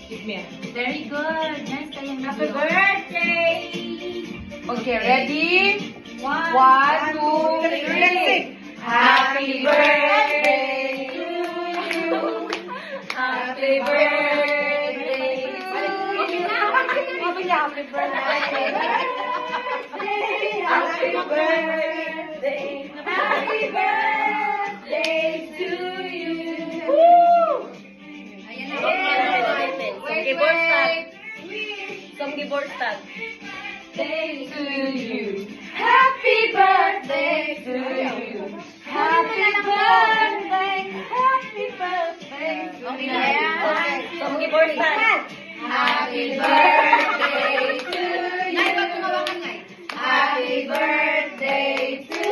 Give me. Very good. Nice kayang Happy video. birthday! Okay, ready? One, 1, 2, 3. Happy birthday to you. Happy birthday to you. Happy birthday. Happy birthday. Happy birthday to you. Woo! Ayan na. Some keyboard tag. Day to you. Happy birthday to you. Happy birthday. Happy birthday. Okay na yan. Okay. Some keyboard tag. Happy birthday to Nay, you. wag mo hawakan, Nay. Happy birthday to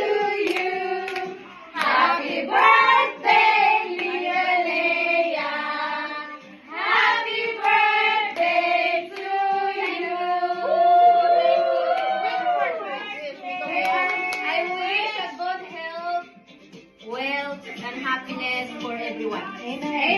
you. Happy birthday, Leah Leia. Happy birthday to you. I wish a good health, wealth, and happiness for everyone. Amen.